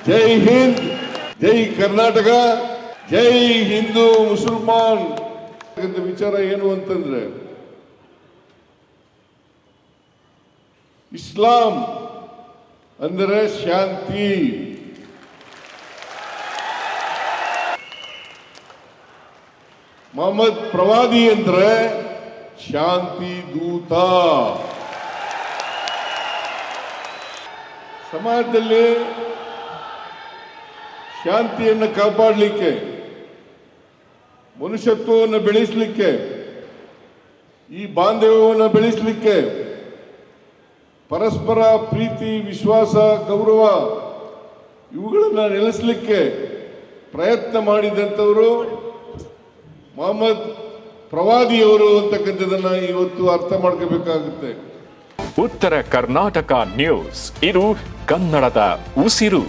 ಜೈ ಹಿಂದ್, ಜೈ ಕರ್ನಾಟಕ, ಜೈ ಹಿಂದೂ ಮುಸಲ್ಮಾನ್ ವಿಚಾರ ಏನು ಅಂತಂದ್ರೆ, ಇಸ್ಲಾಂ ಅಂದರೆ ಶಾಂತಿ, ಮೊಹಮ್ಮದ್ ಪ್ರವಾದಿ ಅಂದ್ರೆ ಶಾಂತಿ ದೂತ. ಸಮಾಜದಲ್ಲಿ ಶಾಂತಿಯನ್ನು ಕಾಪಾಡಲಿಕ್ಕೆ, ಮನುಷ್ಯತ್ವವನ್ನು ಬೆಳೆಸಲಿಕ್ಕೆ, ಈ ಬಾಂಧವ್ಯವನ್ನು ಬೆಳೆಸಲಿಕ್ಕೆ, ಪರಸ್ಪರ ಪ್ರೀತಿ, ವಿಶ್ವಾಸ, ಗೌರವ ಇವುಗಳನ್ನು ನೆಲೆಸಲಿಕ್ಕೆ ಪ್ರಯತ್ನ ಮಾಡಿದಂಥವರು ಮೊಹಮ್ಮದ್ ಪ್ರವಾದಿಯವರು ಅಂತಕ್ಕಂಥದ್ದನ್ನು ಇವತ್ತು ಅರ್ಥ ಮಾಡ್ಕೋಬೇಕಾಗುತ್ತೆ. ಉತ್ತರ ಕರ್ನಾಟಕ ನ್ಯೂಸ್, ಇದು ಕನ್ನಡದ ಉಸಿರು.